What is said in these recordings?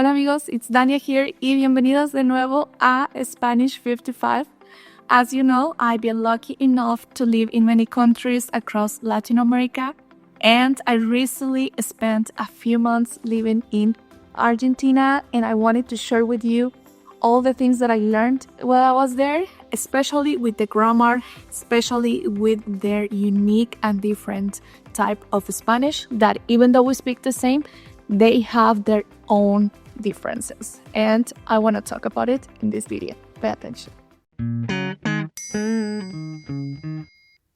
Hola amigos, it's Dania here y bienvenidos de nuevo a Spanish 55. As you know, I've been lucky enough to live in many countries across Latin America, and I recently spent a few months living in Argentina, and I wanted to share with you all the things that I learned while I was there, especially with the grammar, especially with their unique and different type of Spanish that even though we speak the same, they have their own differences. And I want to talk about it in this video. Pay attention.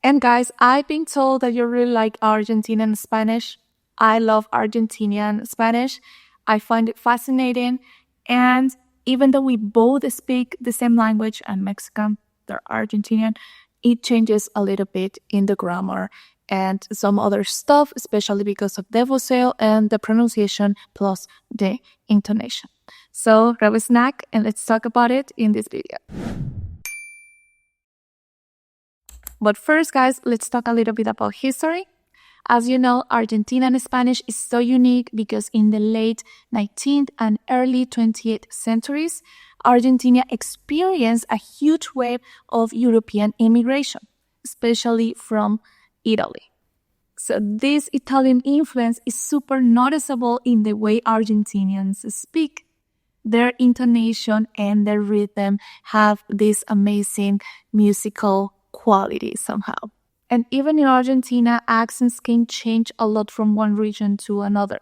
And guys, I've been told that you really like Argentinian Spanish. I love Argentinian Spanish. I find it fascinating. And even though we both speak the same language, I'm Mexican, they're Argentinian, it changes a little bit in the grammar and some other stuff, especially because of the vocale and the pronunciation plus the intonation. So grab a snack and let's talk about it in this video. But first, guys, let's talk a little bit about history. As you know, Argentinian Spanish is so unique because in the late 19th and early 20th centuries, Argentina experienced a huge wave of European immigration, especially from Italy. So this Italian influence is super noticeable in the way Argentinians speak. Their intonation and their rhythm have this amazing musical quality somehow. And even in Argentina, accents can change a lot from one region to another.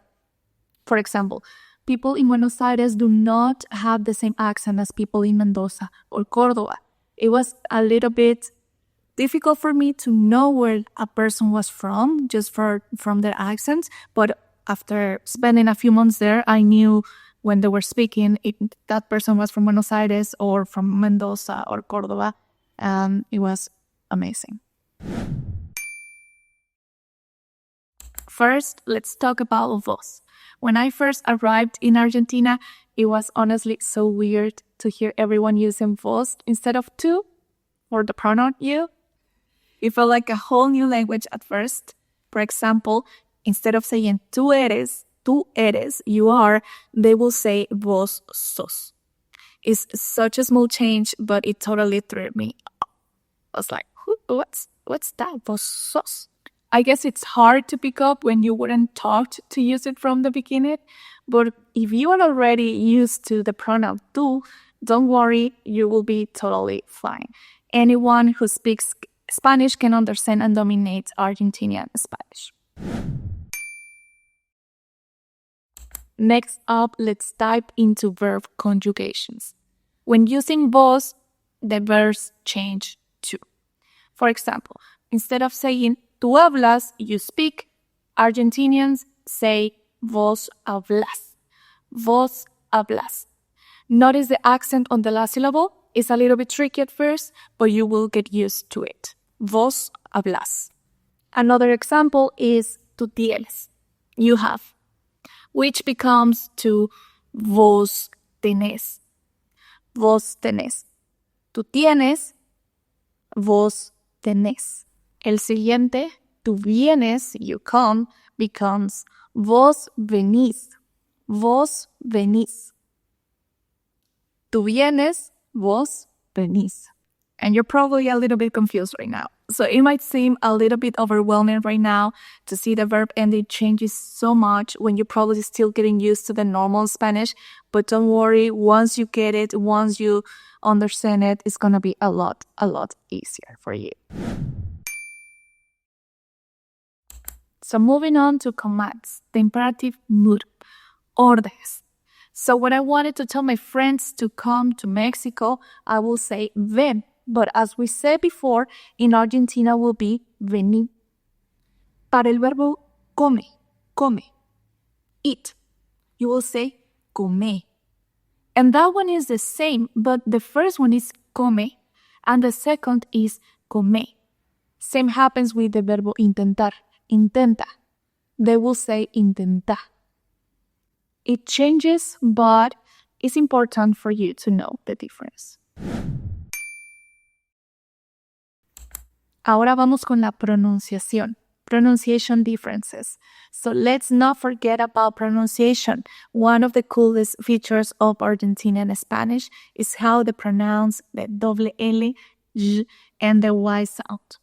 For example, people in Buenos Aires do not have the same accent as people in Mendoza or Córdoba. It was a little bit difficult for me to know where a person was from, just from their accents. But after spending a few months there, I knew when they were speaking, that person was from Buenos Aires or from Mendoza or Córdoba. It was amazing. First, let's talk about vos. When I first arrived in Argentina, it was honestly so weird to hear everyone using vos instead of tú or the pronoun you. It felt like a whole new language at first. For example, instead of saying tú eres, you are, they will say vos sos. It's such a small change, but it totally threw me off. I was like, what's that, vos sos? I guess it's hard to pick up when you weren't taught to use it from the beginning, but if you are already used to the pronoun tú, don't worry, you will be totally fine. Anyone who speaks Spanish can understand and dominate Argentinian Spanish. Next up, let's dive into verb conjugations. When using vos, the verbs change too. For example, instead of saying tú hablas, you speak, Argentinians say vos hablas. Vos hablas. Notice the accent on the last syllable. It's a little bit tricky at first, but you will get used to it. Vos hablas. Another example is tú tienes. You have. Which becomes to vos tenés. Vos tenés. Tú tienes. Vos tenés. El siguiente, tú vienes, you come, becomes vos venís. Vos venís. Tú vienes, vos venís. And you're probably a little bit confused right now. So it might seem a little bit overwhelming right now to see the verb ending changes so much when you're probably still getting used to the normal Spanish. But don't worry, once you get it, once you understand it, it's going to be a lot easier for you. So moving on to commands, the imperative mood, órdenes. So when I wanted to tell my friends to come to Mexico, I will say ven. But as we said before, in Argentina will be venir. Para el verbo come, eat, you will say come. And that one is the same, but the first one is come, and the second is come. Same happens with the verbo intentar. Intenta. They will say intenta. It changes, but it's important for you to know the difference. Ahora vamos con la pronunciación. pronunciation differences. So let's not forget about pronunciation. One of the coolest features of Argentinian Spanish is how they pronounce the doble L, j, and the Y sound.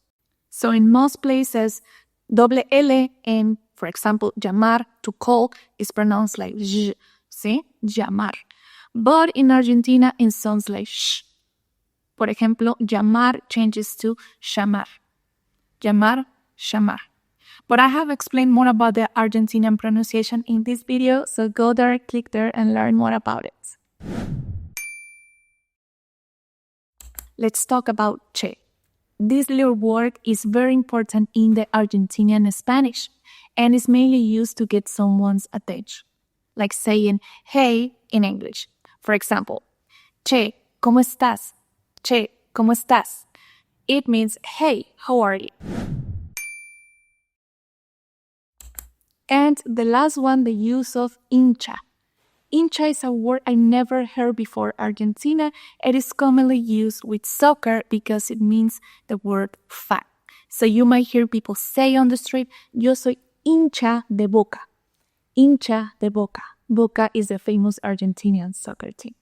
So in most places, doble L in, for example, llamar, to call, is pronounced like j, see? Llamar. But in Argentina, it sounds like sh. Por ejemplo, llamar changes to shamar. Llamar, shamar. But I have explained more about the Argentinian pronunciation in this video, so go there, click there, and learn more about it. Let's talk about che. This little word is very important in the Argentinian Spanish and is mainly used to get someone's attention, like saying hey in English. For example, che, ¿cómo estás? Che, ¿cómo estás? It means, hey, how are you? And the last one, the use of hincha. Hincha is a word I never heard before Argentina. It is commonly used with soccer because it means the word fan. So you might hear people say on the street, yo soy hincha de Boca. Hincha de Boca. Boca is the famous Argentinian soccer team.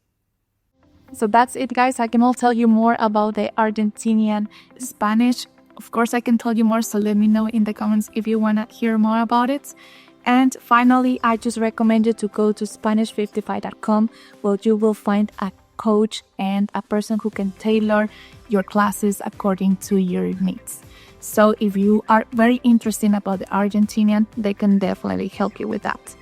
So that's it, guys. I cannot tell you more about the Argentinian Spanish. Of course, I can tell you more, so let me know in the comments if you want to hear more about it. And finally, I just recommend you to go to Spanish55.com, where you will find a coach and a person who can tailor your classes according to your needs. So if you are very interested about the Argentinian, they can definitely help you with that.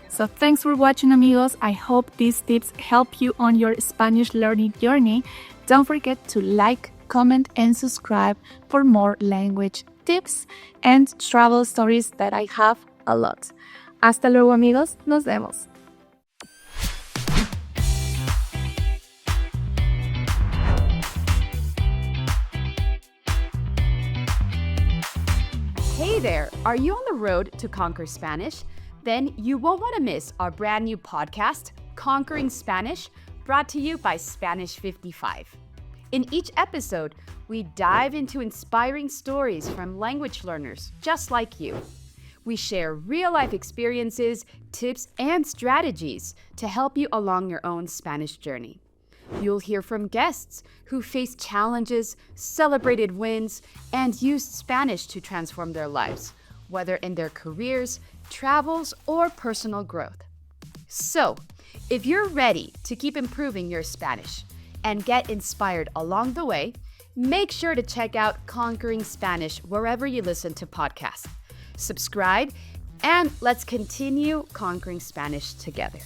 So thanks for watching, amigos. I hope these tips help you on your Spanish learning journey. Don't forget to like, comment, and subscribe for more language tips and travel stories that I have a lot. Hasta luego, amigos. Nos vemos. Hey there! Are you on the road to conquer Spanish? Then you won't want to miss our brand new podcast, Conquering Spanish, brought to you by Spanish 55. In each episode, we dive into inspiring stories from language learners just like you. We share real-life experiences, tips, and strategies to help you along your own Spanish journey. You'll hear from guests who faced challenges, celebrated wins, and used Spanish to transform their lives, whether in their careers, travels, or personal growth. So, if you're ready to keep improving your Spanish and get inspired along the way, make sure to check out Conquering Spanish wherever you listen to podcasts. Subscribe, and let's continue conquering Spanish together.